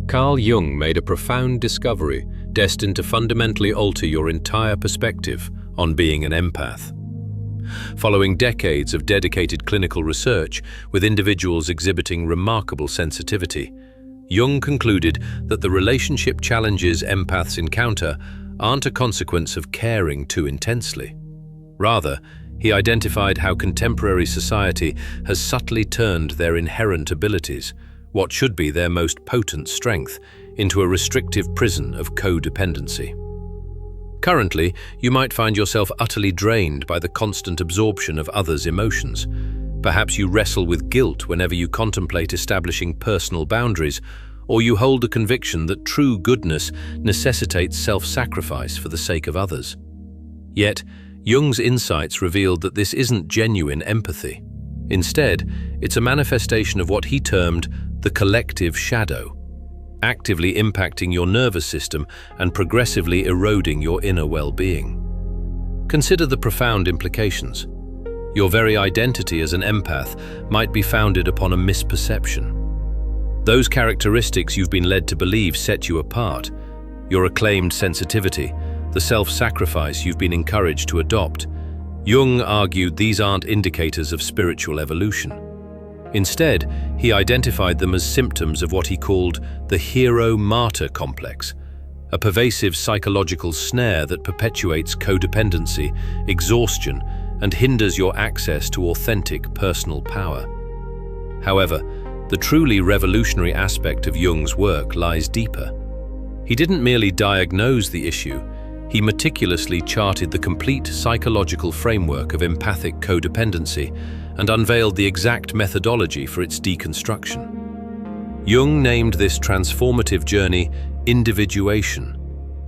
Carl Jung made a profound discovery destined to fundamentally alter your entire perspective on being an empath. Following decades of dedicated clinical research with individuals exhibiting remarkable sensitivity, Jung concluded that the relationship challenges empaths encounter aren't a consequence of caring too intensely. Rather, he identified how contemporary society has subtly turned their inherent abilities, what should be their most potent strength, into a restrictive prison of codependency. Currently, you might find yourself utterly drained by the constant absorption of others' emotions. Perhaps you wrestle with guilt whenever you contemplate establishing personal boundaries, or you hold the conviction that true goodness necessitates self-sacrifice for the sake of others. Yet, Jung's insights revealed that this isn't genuine empathy. Instead, it's a manifestation of what he termed the collective shadow, actively impacting your nervous system and progressively eroding your inner well-being. Consider the profound implications. Your very identity as an empath might be founded upon a misperception. Those characteristics you've been led to believe set you apart, your acclaimed sensitivity, the self-sacrifice you've been encouraged to adopt. Jung argued these aren't indicators of spiritual evolution. Instead, he identified them as symptoms of what he called the hero-martyr complex, a pervasive psychological snare that perpetuates codependency, exhaustion, and hinders your access to authentic personal power. However, the truly revolutionary aspect of Jung's work lies deeper. He didn't merely diagnose the issue, he meticulously charted the complete psychological framework of empathic codependency and unveiled the exact methodology for its deconstruction. Jung named this transformative journey Individuation,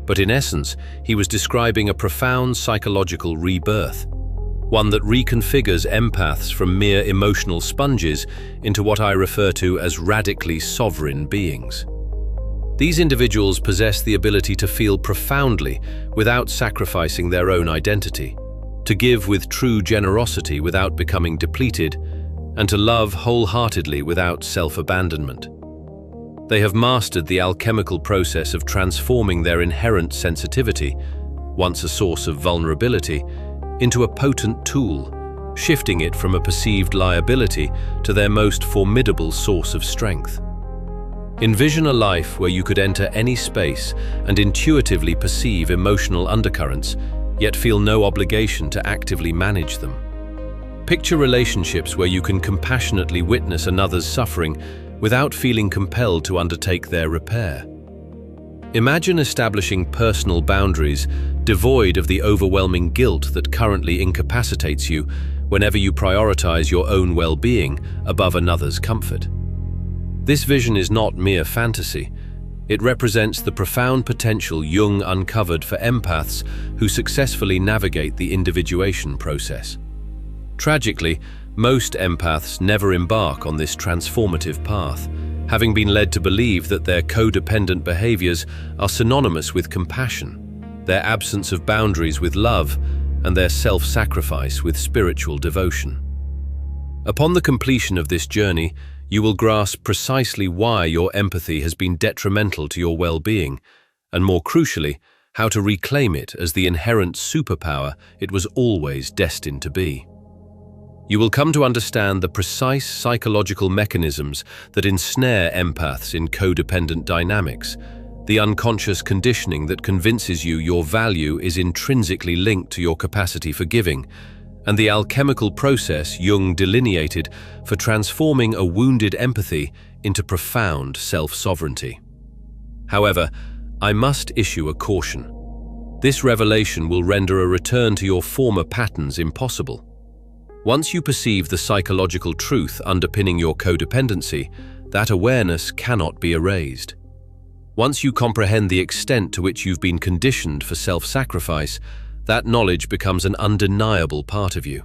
but in essence, he was describing a profound psychological rebirth, one that reconfigures empaths from mere emotional sponges into what I refer to as radically sovereign beings. These individuals possess the ability to feel profoundly without sacrificing their own identity, to give with true generosity without becoming depleted, and to love wholeheartedly without self-abandonment. They have mastered the alchemical process of transforming their inherent sensitivity, once a source of vulnerability, into a potent tool, shifting it from a perceived liability to their most formidable source of strength. Envision a life where you could enter any space and intuitively perceive emotional undercurrents, yet feel no obligation to actively manage them. Picture relationships where you can compassionately witness another's suffering without feeling compelled to undertake their repair. Imagine establishing personal boundaries devoid of the overwhelming guilt that currently incapacitates you whenever you prioritize your own well-being above another's comfort. This vision is not mere fantasy. It represents the profound potential Jung uncovered for empaths who successfully navigate the individuation process. Tragically, most empaths never embark on this transformative path, having been led to believe that their codependent behaviors are synonymous with compassion, their absence of boundaries with love, and their self-sacrifice with spiritual devotion. Upon the completion of this journey, you will grasp precisely why your empathy has been detrimental to your well-being, and more crucially, how to reclaim it as the inherent superpower it was always destined to be. You will come to understand the precise psychological mechanisms that ensnare empaths in codependent dynamics, the unconscious conditioning that convinces you your value is intrinsically linked to your capacity for giving, and the alchemical process Jung delineated for transforming a wounded empathy into profound self-sovereignty. However, I must issue a caution. This revelation will render a return to your former patterns impossible. Once you perceive the psychological truth underpinning your codependency, that awareness cannot be erased. Once you comprehend the extent to which you've been conditioned for self-sacrifice, that knowledge becomes an undeniable part of you.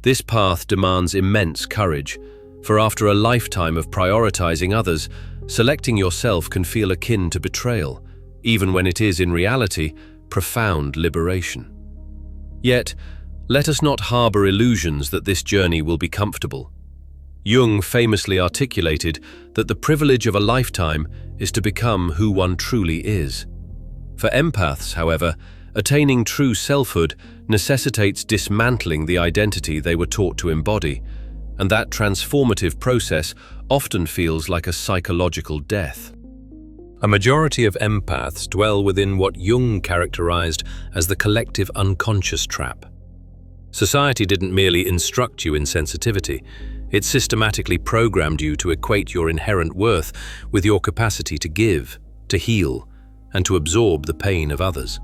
This path demands immense courage, for after a lifetime of prioritizing others, selecting yourself can feel akin to betrayal, even when it is in reality profound liberation. Yet, let us not harbor illusions that this journey will be comfortable. Jung famously articulated that the privilege of a lifetime is to become who one truly is. For empaths, however, attaining true selfhood necessitates dismantling the identity they were taught to embody, and that transformative process often feels like a psychological death. A majority of empaths dwell within what Jung characterized as the collective unconscious trap. Society didn't merely instruct you in sensitivity, it systematically programmed you to equate your inherent worth with your capacity to give, to heal, and to absorb the pain of others.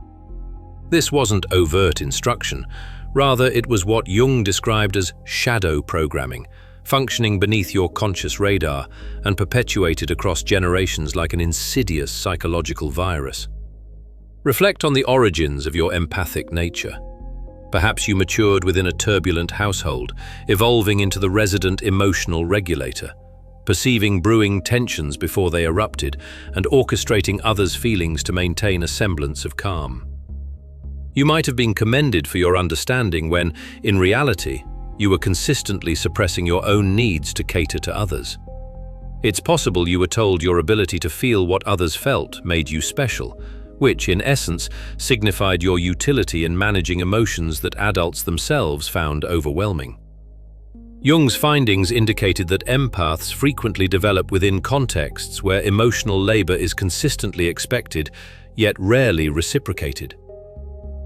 This wasn't overt instruction, rather it was what Jung described as shadow programming, functioning beneath your conscious radar and perpetuated across generations like an insidious psychological virus. Reflect on the origins of your empathic nature. Perhaps you matured within a turbulent household, evolving into the resident emotional regulator, perceiving brewing tensions before they erupted and orchestrating others' feelings to maintain a semblance of calm. You might have been commended for your understanding when, in reality, you were consistently suppressing your own needs to cater to others. It's possible you were told your ability to feel what others felt made you special, which, in essence, signified your utility in managing emotions that adults themselves found overwhelming. Jung's findings indicated that empaths frequently develop within contexts where emotional labor is consistently expected, yet rarely reciprocated.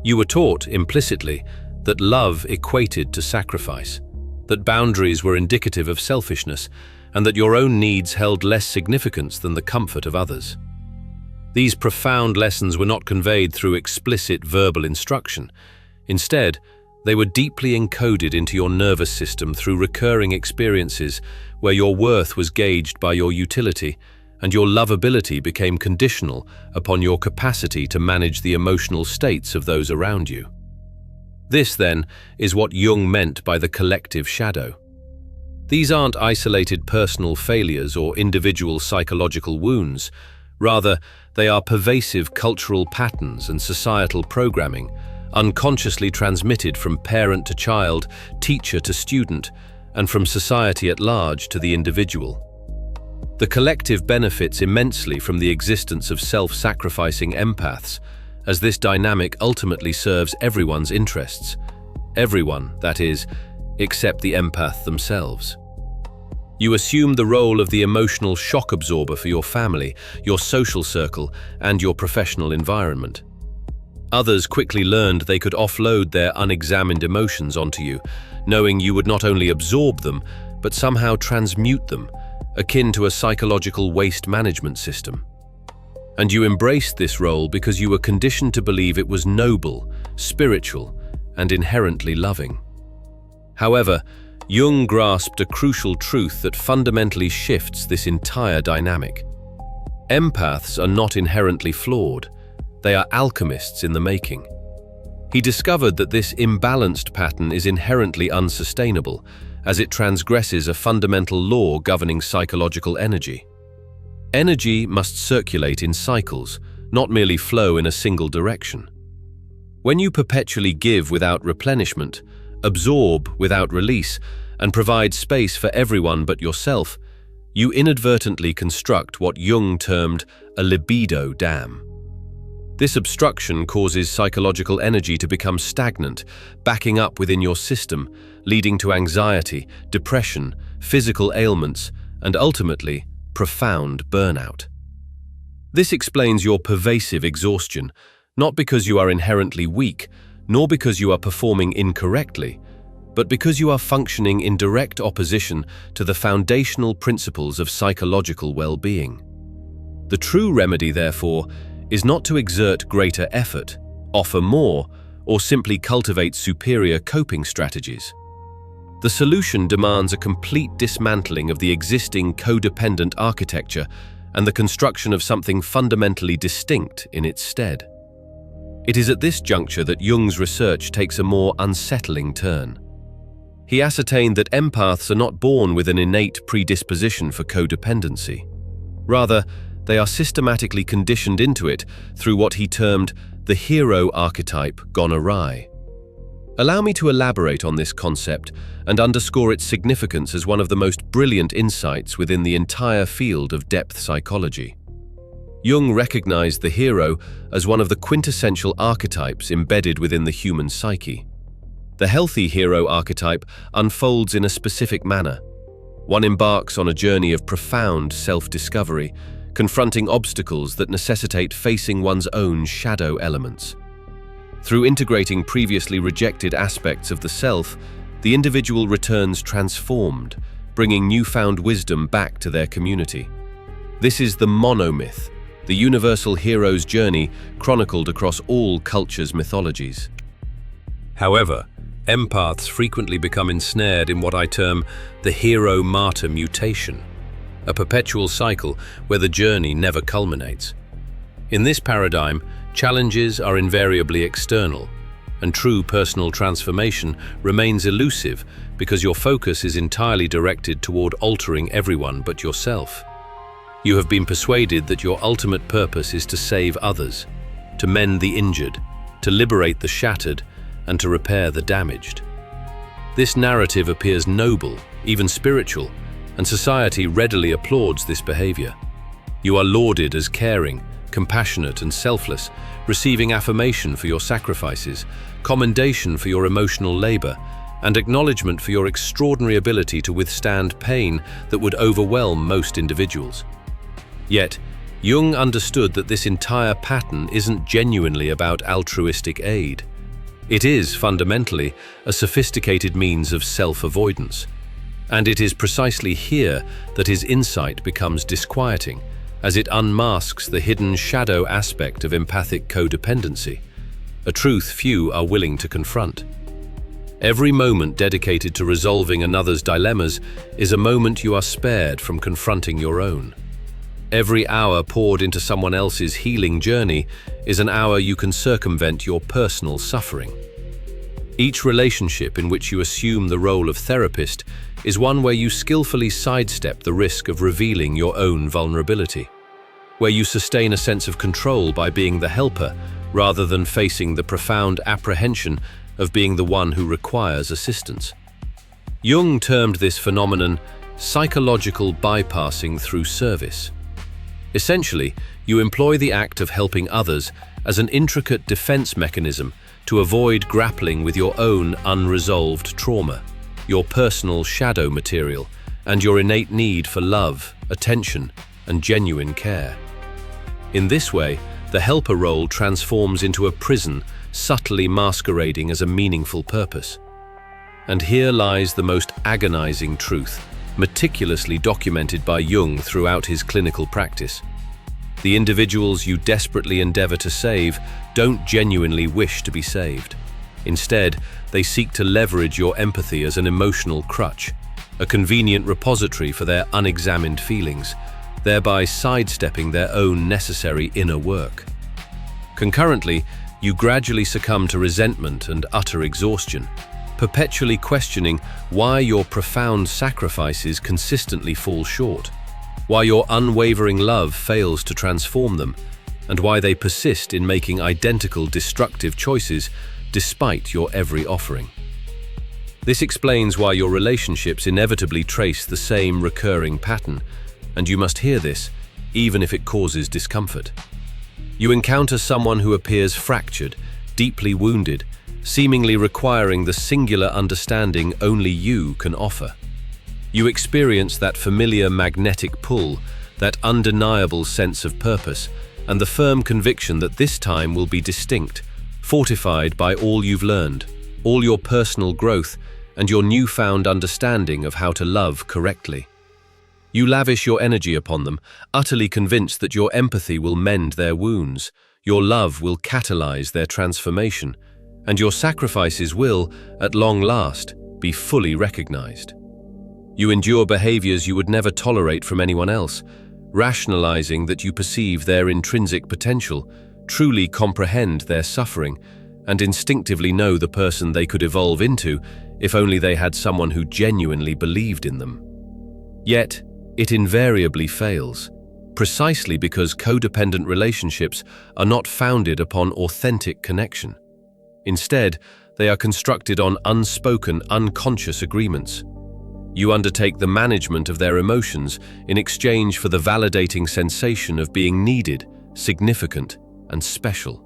You were taught, implicitly, that love equated to sacrifice, that boundaries were indicative of selfishness, and that your own needs held less significance than the comfort of others. These profound lessons were not conveyed through explicit verbal instruction. Instead, they were deeply encoded into your nervous system through recurring experiences where your worth was gauged by your utility, and your lovability became conditional upon your capacity to manage the emotional states of those around you. This, then, is what Jung meant by the collective shadow. These aren't isolated personal failures or individual psychological wounds. Rather, they are pervasive cultural patterns and societal programming, unconsciously transmitted from parent to child, teacher to student, and from society at large to the individual. The collective benefits immensely from the existence of self-sacrificing empaths, as this dynamic ultimately serves everyone's interests. Everyone, that is, except the empath themselves. You assume the role of the emotional shock absorber for your family, your social circle, and your professional environment. Others quickly learned they could offload their unexamined emotions onto you, knowing you would not only absorb them, but somehow transmute them, akin to a psychological waste management system. And you embraced this role because you were conditioned to believe it was noble, spiritual, and inherently loving. However, Jung grasped a crucial truth that fundamentally shifts this entire dynamic. Empaths are not inherently flawed, they are alchemists in the making. He discovered that this imbalanced pattern is inherently unsustainable, as it transgresses a fundamental law governing psychological energy. Energy must circulate in cycles, not merely flow in a single direction. When you perpetually give without replenishment, absorb without release, and provide space for everyone but yourself, you inadvertently construct what Jung termed a libido dam. This obstruction causes psychological energy to become stagnant, backing up within your system, leading to anxiety, depression, physical ailments, and ultimately, profound burnout. This explains your pervasive exhaustion, not because you are inherently weak, nor because you are performing incorrectly, but because you are functioning in direct opposition to the foundational principles of psychological well-being. The true remedy, therefore, is not to exert greater effort, offer more, or simply cultivate superior coping strategies. The solution demands a complete dismantling of the existing codependent architecture and the construction of something fundamentally distinct in its stead. It is at this juncture that Jung's research takes a more unsettling turn. He ascertained that empaths are not born with an innate predisposition for codependency. Rather, they are systematically conditioned into it through what he termed the hero archetype gone awry. Allow me to elaborate on this concept and underscore its significance as one of the most brilliant insights within the entire field of depth psychology. Jung recognized the hero as one of the quintessential archetypes embedded within the human psyche. The healthy hero archetype unfolds in a specific manner. One embarks on a journey of profound self-discovery, confronting obstacles that necessitate facing one's own shadow elements. Through integrating previously rejected aspects of the self, the individual returns transformed, bringing newfound wisdom back to their community. This is the monomyth, the universal hero's journey chronicled across all cultures' mythologies. However, empaths frequently become ensnared in what I term the hero-martyr mutation, a perpetual cycle where the journey never culminates. In this paradigm, challenges are invariably external, and true personal transformation remains elusive because your focus is entirely directed toward altering everyone but yourself. You have been persuaded that your ultimate purpose is to save others, to mend the injured, to liberate the shattered, and to repair the damaged. This narrative appears noble, even spiritual, and society readily applauds this behavior. You are lauded as caring, compassionate and selfless, receiving affirmation for your sacrifices, commendation for your emotional labor, and acknowledgement for your extraordinary ability to withstand pain that would overwhelm most individuals. Yet, Jung understood that this entire pattern isn't genuinely about altruistic aid. It is, fundamentally, a sophisticated means of self-avoidance. And it is precisely here that his insight becomes disquieting, as it unmasks the hidden shadow aspect of empathic codependency, a truth few are willing to confront. Every moment dedicated to resolving another's dilemmas is a moment you are spared from confronting your own. Every hour poured into someone else's healing journey is an hour you can circumvent your personal suffering. Each relationship in which you assume the role of therapist is one where you skillfully sidestep the risk of revealing your own vulnerability, where you sustain a sense of control by being the helper rather than facing the profound apprehension of being the one who requires assistance. Jung termed this phenomenon psychological bypassing through service. Essentially, you employ the act of helping others as an intricate defense mechanism to avoid grappling with your own unresolved trauma, your personal shadow material, and your innate need for love, attention, and genuine care. In this way, the helper role transforms into a prison, subtly masquerading as a meaningful purpose. And here lies the most agonizing truth, meticulously documented by Jung throughout his clinical practice. The individuals you desperately endeavor to save don't genuinely wish to be saved. Instead, they seek to leverage your empathy as an emotional crutch, a convenient repository for their unexamined feelings, thereby sidestepping their own necessary inner work. Concurrently, you gradually succumb to resentment and utter exhaustion, perpetually questioning why your profound sacrifices consistently fall short, why your unwavering love fails to transform them, and why they persist in making identical destructive choices despite your every offering. This explains why your relationships inevitably trace the same recurring pattern, and you must hear this, even if it causes discomfort. You encounter someone who appears fractured, deeply wounded, seemingly requiring the singular understanding only you can offer. You experience that familiar magnetic pull, that undeniable sense of purpose, and the firm conviction that this time will be distinct, fortified by all you've learned, all your personal growth, and your newfound understanding of how to love correctly. You lavish your energy upon them, utterly convinced that your empathy will mend their wounds, your love will catalyze their transformation, and your sacrifices will, at long last, be fully recognized. You endure behaviors you would never tolerate from anyone else, rationalizing that you perceive their intrinsic potential, truly comprehend their suffering, and instinctively know the person they could evolve into if only they had someone who genuinely believed in them. Yet, it invariably fails, precisely because codependent relationships are not founded upon authentic connection. Instead, They are constructed on unspoken, unconscious agreements. You undertake the management of their emotions in exchange for the validating sensation of being needed, significant, and special.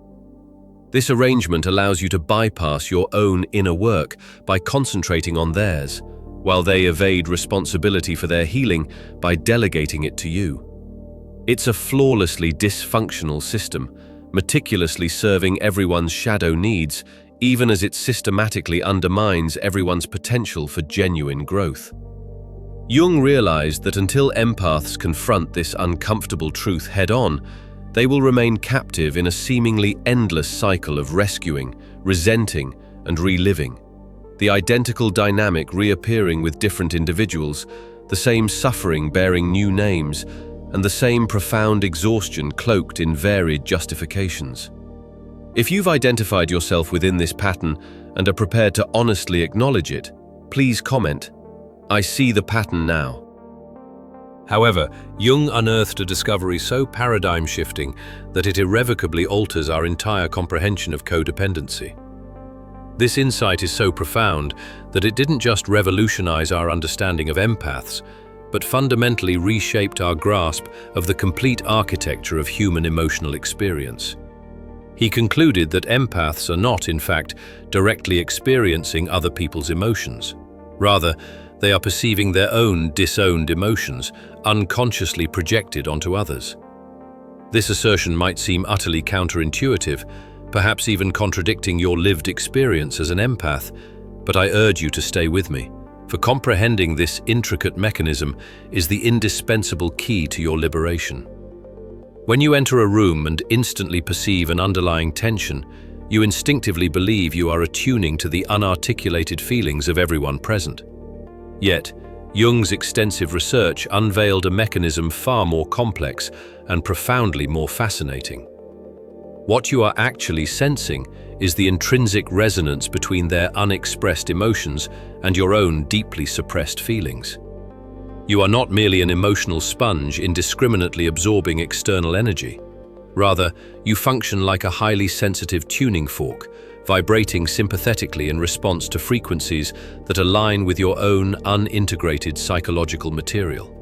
This arrangement allows you to bypass your own inner work by concentrating on theirs, while they evade responsibility for their healing by delegating it to you. It's a flawlessly dysfunctional system, meticulously serving everyone's shadow needs, even as it systematically undermines everyone's potential for genuine growth. Jung realized that until empaths confront this uncomfortable truth head-on, they will remain captive in a seemingly endless cycle of rescuing, resenting, and reliving. The identical dynamic reappearing with different individuals, the same suffering bearing new names, and the same profound exhaustion cloaked in varied justifications. If you've identified yourself within this pattern and are prepared to honestly acknowledge it, please comment, "I see the pattern now." However, Jung unearthed a discovery so paradigm-shifting that it irrevocably alters our entire comprehension of codependency. This insight is so profound that it didn't just revolutionize our understanding of empaths, but fundamentally reshaped our grasp of the complete architecture of human emotional experience. He concluded that empaths are not, in fact, directly experiencing other people's emotions. Rather, they are perceiving their own disowned emotions, unconsciously projected onto others. This assertion might seem utterly counterintuitive, perhaps even contradicting your lived experience as an empath, but I urge you to stay with me, for comprehending this intricate mechanism is the indispensable key to your liberation. When you enter a room and instantly perceive an underlying tension, you instinctively believe you are attuning to the unarticulated feelings of everyone present. Yet, Jung's extensive research unveiled a mechanism far more complex and profoundly more fascinating. What you are actually sensing is the intrinsic resonance between their unexpressed emotions and your own deeply suppressed feelings. You are not merely an emotional sponge indiscriminately absorbing external energy. Rather, you function like a highly sensitive tuning fork, vibrating sympathetically in response to frequencies that align with your own unintegrated psychological material.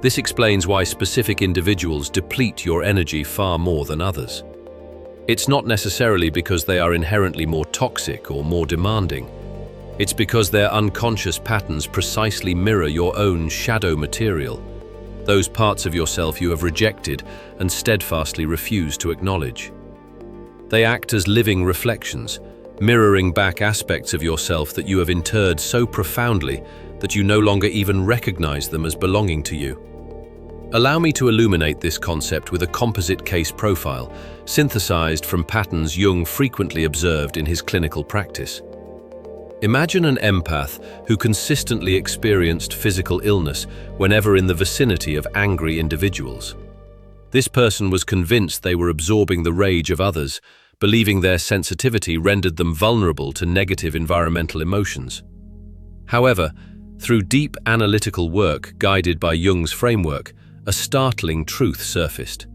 This explains why specific individuals deplete your energy far more than others. It's not necessarily because they are inherently more toxic or more demanding. It's because their unconscious patterns precisely mirror your own shadow material, those parts of yourself you have rejected and steadfastly refuse to acknowledge. They act as living reflections, mirroring back aspects of yourself that you have interred so profoundly that you no longer even recognize them as belonging to you. Allow me to illuminate this concept with a composite case profile, synthesized from patterns Jung frequently observed in his clinical practice. Imagine an empath who consistently experienced physical illness whenever in the vicinity of angry individuals. This person was convinced they were absorbing the rage of others, believing their sensitivity rendered them vulnerable to negative environmental emotions. However, through deep analytical work guided by Jung's framework, a startling truth surfaced.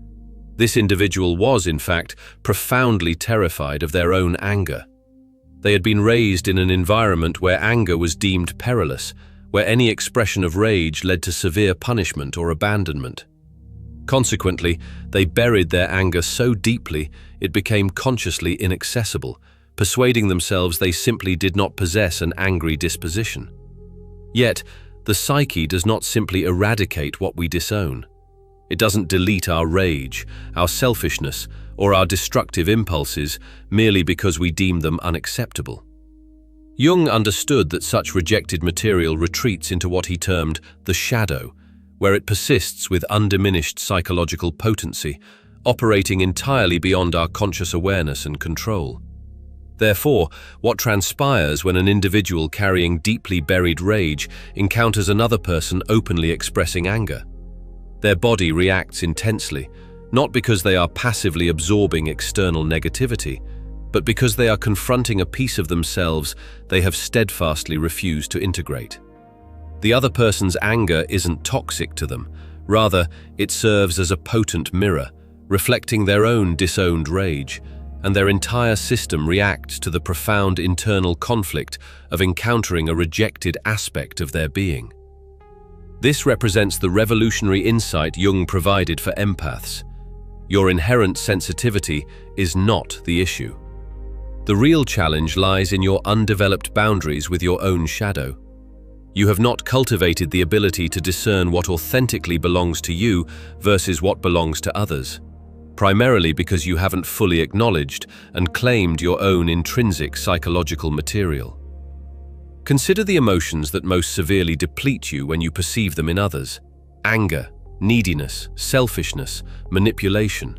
This individual was, in fact, profoundly terrified of their own anger. They had been raised in an environment where anger was deemed perilous, where any expression of rage led to severe punishment or abandonment. Consequently, they buried their anger so deeply it became consciously inaccessible, persuading themselves they simply did not possess an angry disposition. Yet, the psyche does not simply eradicate what we disown. It doesn't delete our rage, our selfishness, or our destructive impulses merely because we deem them unacceptable. Jung understood that such rejected material retreats into what he termed the shadow, where it persists with undiminished psychological potency, operating entirely beyond our conscious awareness and control. Therefore, what transpires when an individual carrying deeply buried rage encounters another person openly expressing anger? Their body reacts intensely, not because they are passively absorbing external negativity, but because they are confronting a piece of themselves they have steadfastly refused to integrate. The other person's anger isn't toxic to them. Rather, it serves as a potent mirror, reflecting their own disowned rage, and their entire system reacts to the profound internal conflict of encountering a rejected aspect of their being. This represents the revolutionary insight Jung provided for empaths. Your inherent sensitivity is not the issue. The real challenge lies in your undeveloped boundaries with your own shadow. You have not cultivated the ability to discern what authentically belongs to you versus what belongs to others, primarily because you haven't fully acknowledged and claimed your own intrinsic psychological material. Consider the emotions that most severely deplete you when you perceive them in others: anger, neediness, selfishness, manipulation.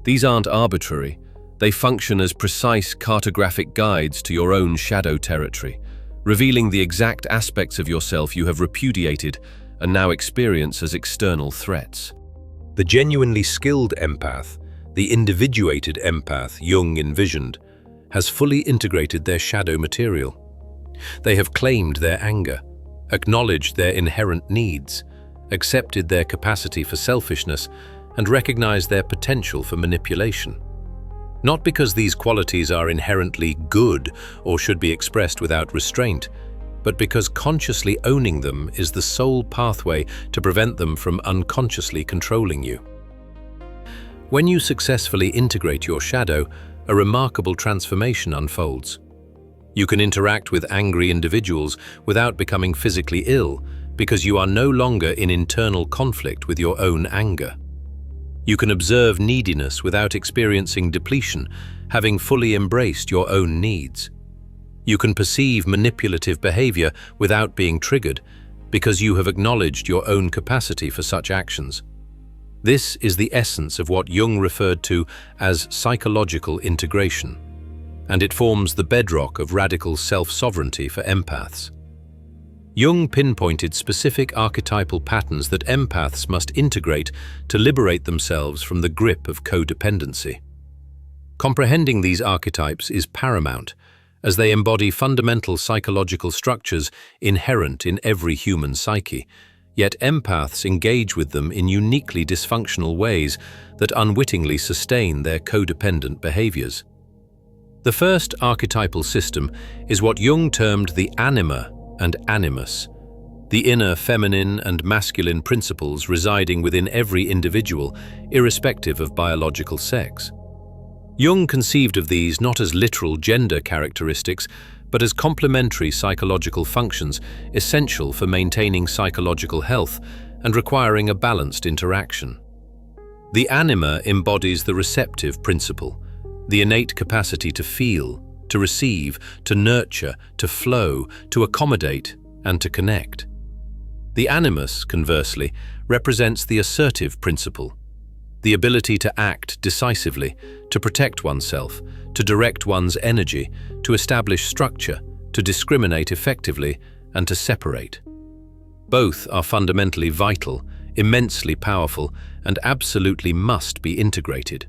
These aren't arbitrary. They function as precise cartographic guides to your own shadow territory, revealing the exact aspects of yourself you have repudiated and now experience as external threats. The genuinely skilled empath, the individuated empath Jung envisioned, has fully integrated their shadow material. They have claimed their anger, acknowledged their inherent needs, accepted their capacity for selfishness, and recognized their potential for manipulation. Not because these qualities are inherently good or should be expressed without restraint, but because consciously owning them is the sole pathway to prevent them from unconsciously controlling you. When you successfully integrate your shadow, a remarkable transformation unfolds. You can interact with angry individuals without becoming physically ill because you are no longer in internal conflict with your own anger. You can observe neediness without experiencing depletion, having fully embraced your own needs. You can perceive manipulative behavior without being triggered, because you have acknowledged your own capacity for such actions. This is the essence of what Jung referred to as psychological integration, and it forms the bedrock of radical self-sovereignty for empaths. Jung pinpointed specific archetypal patterns that empaths must integrate to liberate themselves from the grip of codependency. Comprehending these archetypes is paramount, as they embody fundamental psychological structures inherent in every human psyche, yet empaths engage with them in uniquely dysfunctional ways that unwittingly sustain their codependent behaviors. The first archetypal system is what Jung termed the anima and animus, the inner feminine and masculine principles residing within every individual, irrespective of biological sex. Jung conceived of these not as literal gender characteristics, but as complementary psychological functions essential for maintaining psychological health and requiring a balanced interaction. The anima embodies the receptive principle, the innate capacity to feel, to receive, to nurture, to flow, to accommodate, and to connect. The animus, conversely, represents the assertive principle, the ability to act decisively, to protect oneself, to direct one's energy, to establish structure, to discriminate effectively, and to separate. Both are fundamentally vital, immensely powerful, and absolutely must be integrated.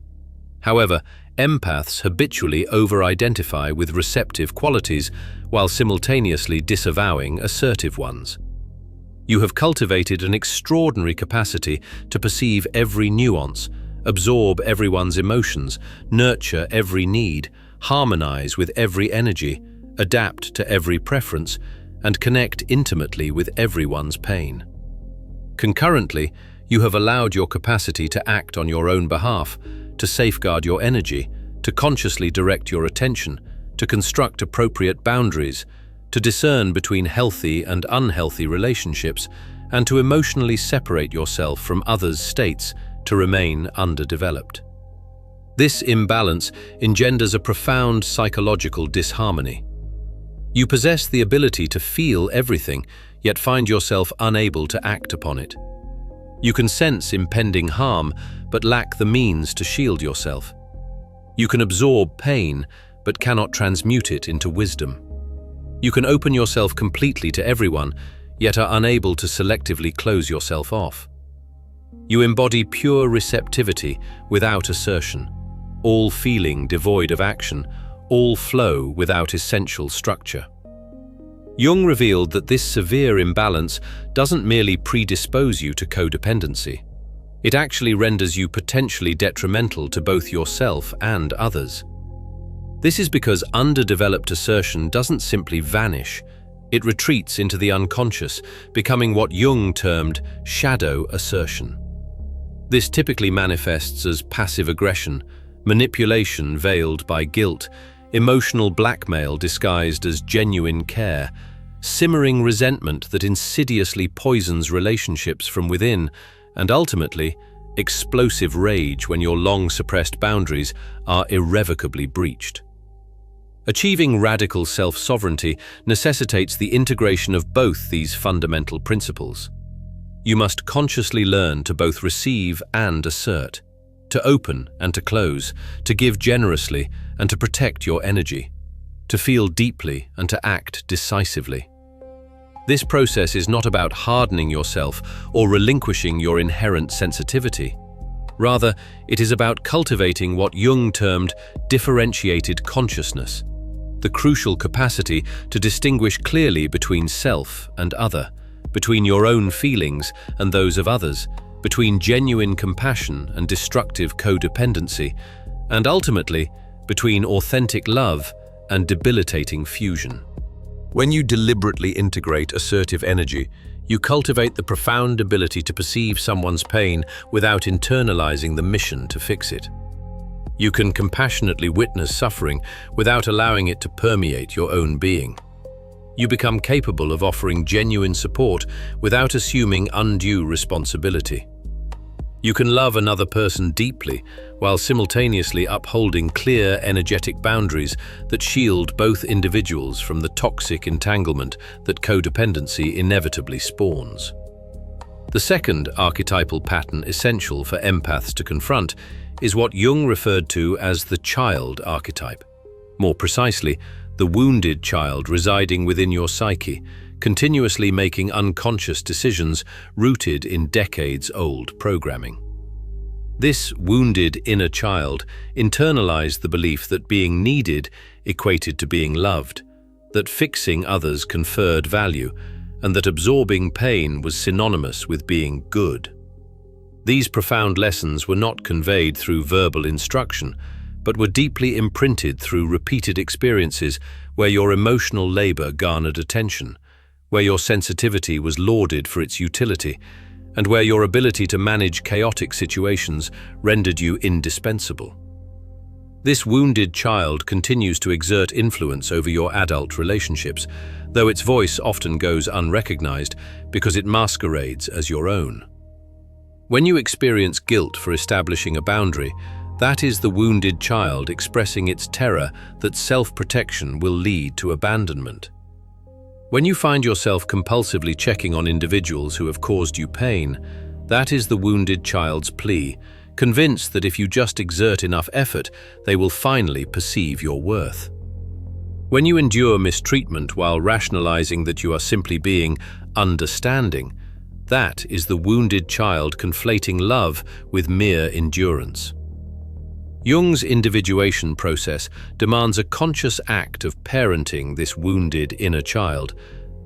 However, empaths habitually over-identify with receptive qualities while simultaneously disavowing assertive ones. You have cultivated an extraordinary capacity to perceive every nuance, absorb everyone's emotions, nurture every need, harmonize with every energy, adapt to every preference, and connect intimately with everyone's pain. Concurrently, you have allowed your capacity to act on your own behalf, to safeguard your energy, to consciously direct your attention, to construct appropriate boundaries, to discern between healthy and unhealthy relationships, and to emotionally separate yourself from others' states to remain underdeveloped. This imbalance engenders a profound psychological disharmony. You possess the ability to feel everything, yet find yourself unable to act upon it. You can sense impending harm, but lack the means to shield yourself. You can absorb pain, but cannot transmute it into wisdom. You can open yourself completely to everyone, yet are unable to selectively close yourself off. You embody pure receptivity without assertion, all feeling devoid of action, all flow without essential structure. Jung revealed that this severe imbalance doesn't merely predispose you to codependency. It actually renders you potentially detrimental to both yourself and others. This is because underdeveloped assertion doesn't simply vanish. It retreats into the unconscious, becoming what Jung termed shadow assertion. This typically manifests as passive aggression, manipulation veiled by guilt, emotional blackmail disguised as genuine care, simmering resentment that insidiously poisons relationships from within, and ultimately, explosive rage when your long-suppressed boundaries are irrevocably breached. Achieving radical self-sovereignty necessitates the integration of both these fundamental principles. You must consciously learn to both receive and assert, to open and to close, to give generously and to protect your energy, to feel deeply and to act decisively. This process is not about hardening yourself or relinquishing your inherent sensitivity. Rather, it is about cultivating what Jung termed differentiated consciousness, the crucial capacity to distinguish clearly between self and other, between your own feelings and those of others, between genuine compassion and destructive codependency, and ultimately, between authentic love and debilitating fusion. When you deliberately integrate assertive energy, you cultivate the profound ability to perceive someone's pain without internalizing the mission to fix it. You can compassionately witness suffering without allowing it to permeate your own being. You become capable of offering genuine support without assuming undue responsibility. You can love another person deeply while simultaneously upholding clear, energetic boundaries that shield both individuals from the toxic entanglement that codependency inevitably spawns. The second archetypal pattern essential for empaths to confront is what Jung referred to as the child archetype. More precisely, the wounded child residing within your psyche, continuously making unconscious decisions rooted in decades-old programming. This wounded inner child internalized the belief that being needed equated to being loved, that fixing others conferred value, and that absorbing pain was synonymous with being good. These profound lessons were not conveyed through verbal instruction, but were deeply imprinted through repeated experiences where your emotional labor garnered attention, where your sensitivity was lauded for its utility, and where your ability to manage chaotic situations rendered you indispensable. This wounded child continues to exert influence over your adult relationships, though its voice often goes unrecognized because it masquerades as your own. When you experience guilt for establishing a boundary, that is the wounded child expressing its terror that self-protection will lead to abandonment. When you find yourself compulsively checking on individuals who have caused you pain, that is the wounded child's plea, convinced that if you just exert enough effort, they will finally perceive your worth. When you endure mistreatment while rationalizing that you are simply being understanding, that is the wounded child conflating love with mere endurance. Jung's individuation process demands a conscious act of parenting this wounded inner child,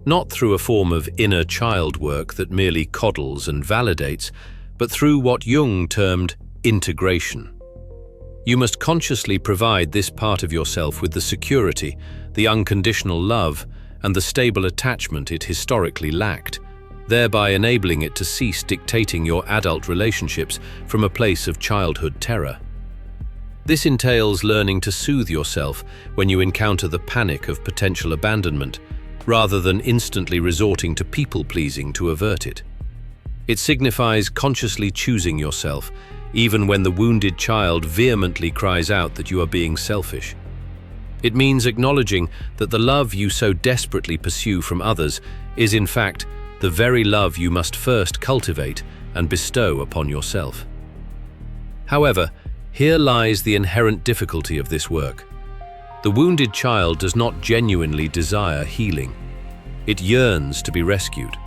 not through a form of inner child work that merely coddles and validates, but through what Jung termed integration. You must consciously provide this part of yourself with the security, the unconditional love, and the stable attachment it historically lacked, thereby enabling it to cease dictating your adult relationships from a place of childhood terror. This entails learning to soothe yourself when you encounter the panic of potential abandonment, rather than instantly resorting to people-pleasing to avert it. It signifies consciously choosing yourself, even when the wounded child vehemently cries out that you are being selfish. It means acknowledging that the love you so desperately pursue from others is, in fact, the very love you must first cultivate and bestow upon yourself. However, here lies the inherent difficulty of this work. The wounded child does not genuinely desire healing. It yearns to be rescued.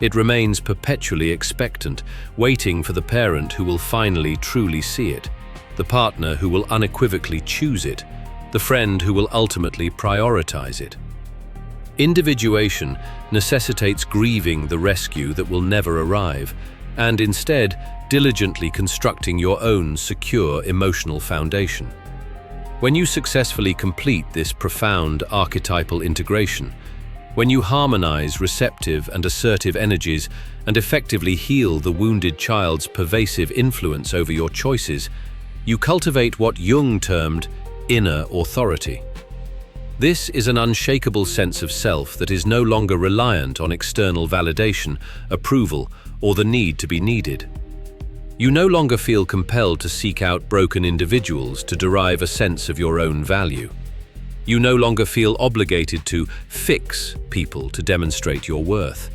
It remains perpetually expectant, waiting for the parent who will finally truly see it, the partner who will unequivocally choose it, the friend who will ultimately prioritize it. Individuation necessitates grieving the rescue that will never arrive, and instead diligently constructing your own secure emotional foundation. When you successfully complete this profound archetypal integration, when you harmonize receptive and assertive energies and effectively heal the wounded child's pervasive influence over your choices, you cultivate what Jung termed inner authority. This is an unshakable sense of self that is no longer reliant on external validation, approval, or the need to be needed. You no longer feel compelled to seek out broken individuals to derive a sense of your own value. You no longer feel obligated to fix people to demonstrate your worth.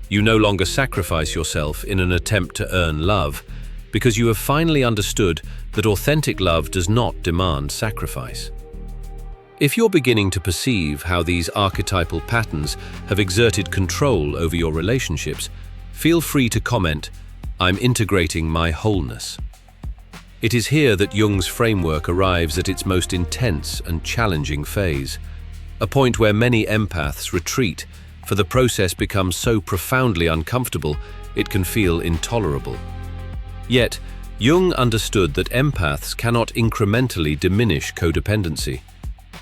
You no longer sacrifice yourself in an attempt to earn love, because you have finally understood that authentic love does not demand sacrifice. If you're beginning to perceive how these archetypal patterns have exerted control over your relationships, feel free to comment, "I'm integrating my wholeness." It is here that Jung's framework arrives at its most intense and challenging phase, a point where many empaths retreat, for the process becomes so profoundly uncomfortable it can feel intolerable. Yet, Jung understood that empaths cannot incrementally diminish codependency.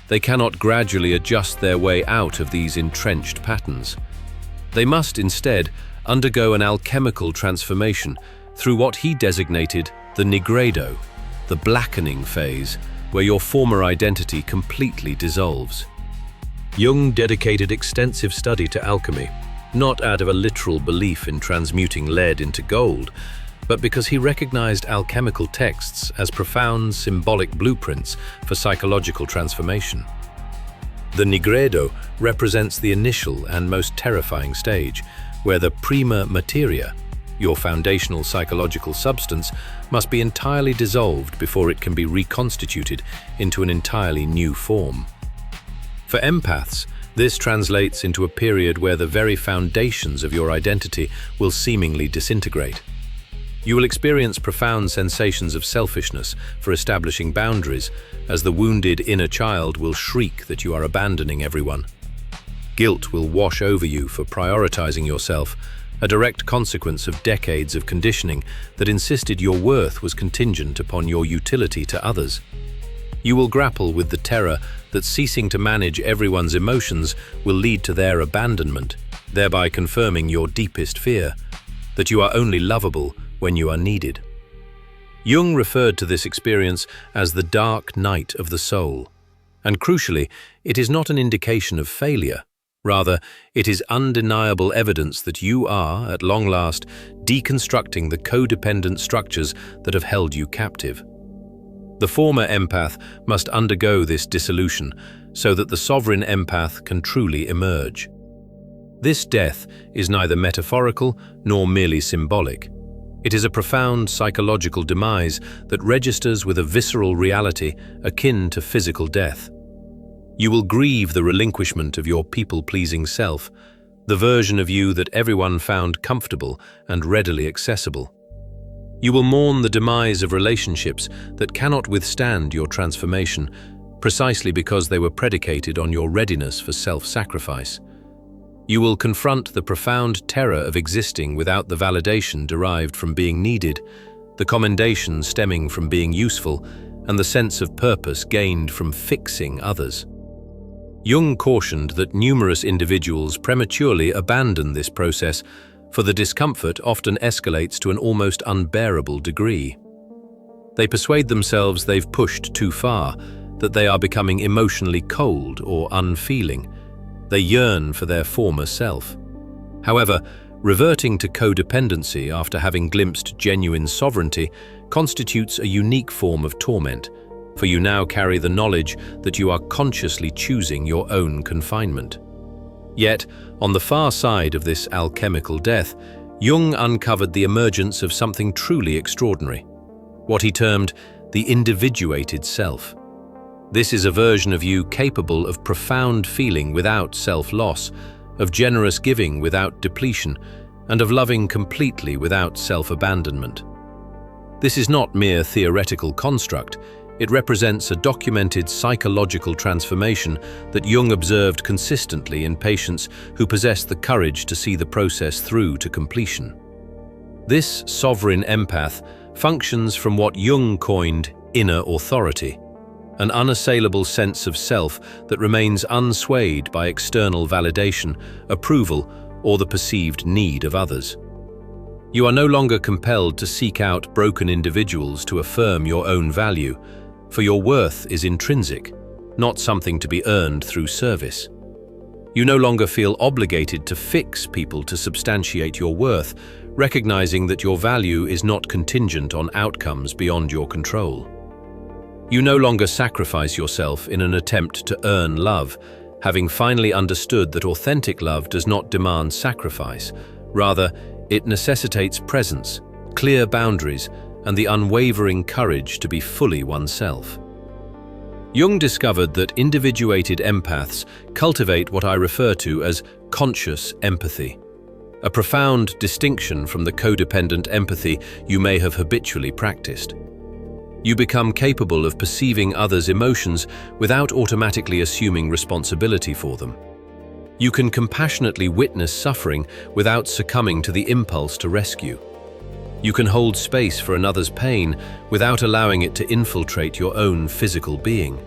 They cannot gradually adjust their way out of these entrenched patterns. They must instead undergo an alchemical transformation through what he designated the nigredo, the blackening phase, where your former identity completely dissolves. Jung dedicated extensive study to alchemy, not out of a literal belief in transmuting lead into gold, but because he recognized alchemical texts as profound symbolic blueprints for psychological transformation. The nigredo represents the initial and most terrifying stage, where the prima materia, your foundational psychological substance, must be entirely dissolved before it can be reconstituted into an entirely new form. For empaths, this translates into a period where the very foundations of your identity will seemingly disintegrate. You will experience profound sensations of selfishness for establishing boundaries, as the wounded inner child will shriek that you are abandoning everyone. Guilt will wash over you for prioritizing yourself, a direct consequence of decades of conditioning that insisted your worth was contingent upon your utility to others. You will grapple with the terror that ceasing to manage everyone's emotions will lead to their abandonment, thereby confirming your deepest fear, that you are only lovable when you are needed. Jung referred to this experience as the dark night of the soul, and crucially, it is not an indication of failure. Rather, it is undeniable evidence that you are, at long last, deconstructing the codependent structures that have held you captive. The former empath must undergo this dissolution so that the sovereign empath can truly emerge. This death is neither metaphorical nor merely symbolic. It is a profound psychological demise that registers with a visceral reality akin to physical death. You will grieve the relinquishment of your people-pleasing self, the version of you that everyone found comfortable and readily accessible. You will mourn the demise of relationships that cannot withstand your transformation, precisely because they were predicated on your readiness for self-sacrifice. You will confront the profound terror of existing without the validation derived from being needed, the commendation stemming from being useful, and the sense of purpose gained from fixing others. Jung cautioned that numerous individuals prematurely abandon this process, for the discomfort often escalates to an almost unbearable degree. They persuade themselves they've pushed too far, that they are becoming emotionally cold or unfeeling. They yearn for their former self. However, reverting to codependency after having glimpsed genuine sovereignty constitutes a unique form of torment, for you now carry the knowledge that you are consciously choosing your own confinement. Yet, on the far side of this alchemical death, Jung uncovered the emergence of something truly extraordinary, what he termed the individuated self. This is a version of you capable of profound feeling without self-loss, of generous giving without depletion, and of loving completely without self-abandonment. This is not mere theoretical construct. It represents a documented psychological transformation that Jung observed consistently in patients who possess the courage to see the process through to completion. This sovereign empath functions from what Jung coined inner authority. an unassailable sense of self that remains unswayed by external validation, approval, or the perceived need of others. You are no longer compelled to seek out broken individuals to affirm your own value, for your worth is intrinsic, not something to be earned through service. You no longer feel obligated to fix people to substantiate your worth, recognizing that your value is not contingent on outcomes beyond your control. You no longer sacrifice yourself in an attempt to earn love, having finally understood that authentic love does not demand sacrifice. Rather, it necessitates presence, clear boundaries, and the unwavering courage to be fully oneself. Jung discovered that individuated empaths cultivate what I refer to as conscious empathy, a profound distinction from the codependent empathy you may have habitually practiced. You become capable of perceiving others' emotions without automatically assuming responsibility for them. You can compassionately witness suffering without succumbing to the impulse to rescue. You can hold space for another's pain without allowing it to infiltrate your own physical being.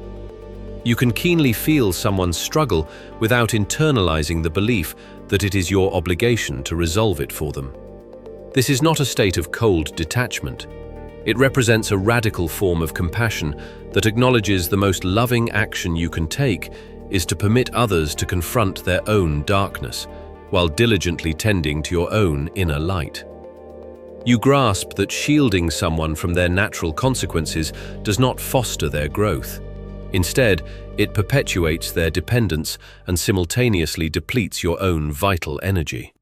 You can keenly feel someone's struggle without internalizing the belief that it is your obligation to resolve it for them. This is not a state of cold detachment. It represents a radical form of compassion that acknowledges the most loving action you can take is to permit others to confront their own darkness, while diligently tending to your own inner light. You grasp that shielding someone from their natural consequences does not foster their growth. Instead, it perpetuates their dependence and simultaneously depletes your own vital energy.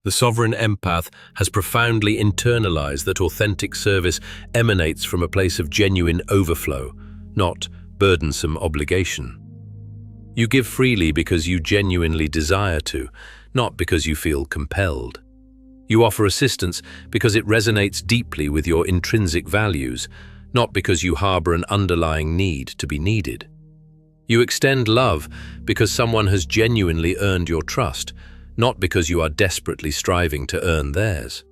The sovereign empath has profoundly internalized that authentic service emanates from a place of genuine overflow, not burdensome obligation. You give freely because you genuinely desire to, not because you feel compelled. You offer assistance because it resonates deeply with your intrinsic values, not because you harbor an underlying need to be needed. You extend love because someone has genuinely earned your trust, not because you are desperately striving to earn theirs.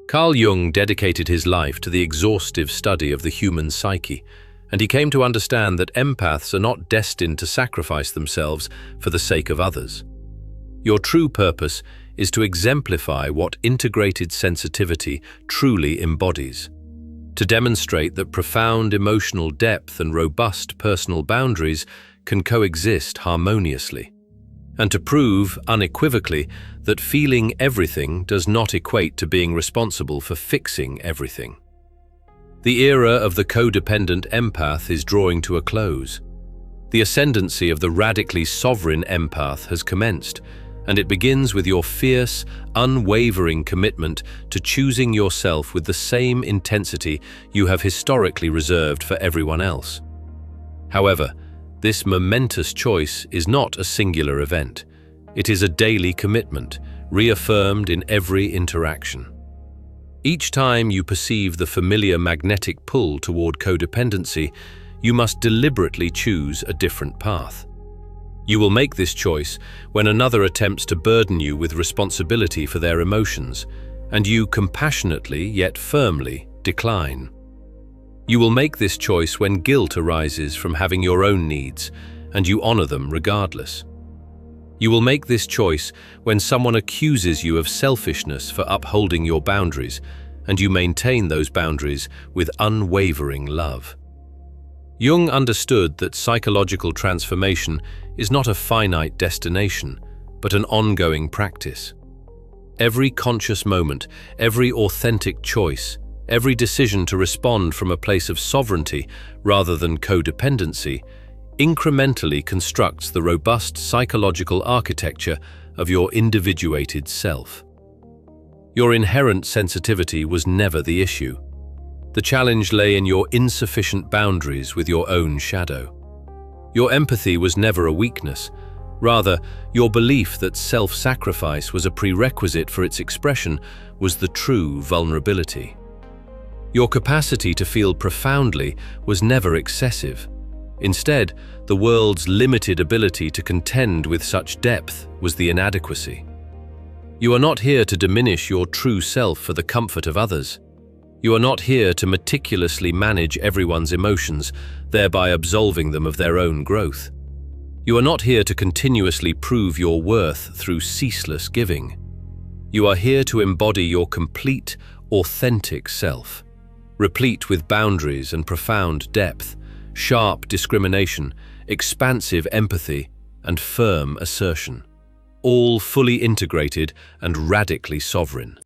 Carl Jung dedicated his life to the exhaustive study of the human psyche, and he came to understand that empaths are not destined to sacrifice themselves for the sake of others. Your true purpose is to exemplify what integrated sensitivity truly embodies, to demonstrate that profound emotional depth and robust personal boundaries can coexist harmoniously, and to prove unequivocally that feeling everything does not equate to being responsible for fixing everything. The era of the codependent empath is drawing to a close. The ascendancy of the radically sovereign empath has commenced, and it begins with your fierce, unwavering commitment to choosing yourself with the same intensity you have historically reserved for everyone else. However, this momentous choice is not a singular event. It is a daily commitment, reaffirmed in every interaction. Each time you perceive the familiar magnetic pull toward codependency, you must deliberately choose a different path. You will make this choice when another attempts to burden you with responsibility for their emotions, and you compassionately yet firmly decline. You will make this choice when guilt arises from having your own needs, and you honor them regardless. You will make this choice when someone accuses you of selfishness for upholding your boundaries, and you maintain those boundaries with unwavering love. Jung understood that psychological transformation is not a finite destination, but an ongoing practice. Every conscious moment, every authentic choice, every decision to respond from a place of sovereignty rather than codependency incrementally constructs the robust psychological architecture of your individuated self. Your inherent sensitivity was never the issue. The challenge lay in your insufficient boundaries with your own shadow. Your empathy was never a weakness. Rather, your belief that self-sacrifice was a prerequisite for its expression was the true vulnerability. Your capacity to feel profoundly was never excessive. Instead, the world's limited ability to contend with such depth was the inadequacy. You are not here to diminish your true self for the comfort of others. You are not here to meticulously manage everyone's emotions, thereby absolving them of their own growth. You are not here to continuously prove your worth through ceaseless giving. You are here to embody your complete, authentic self, replete with boundaries and profound depth, sharp discrimination, expansive empathy, and firm assertion, all fully integrated and radically sovereign.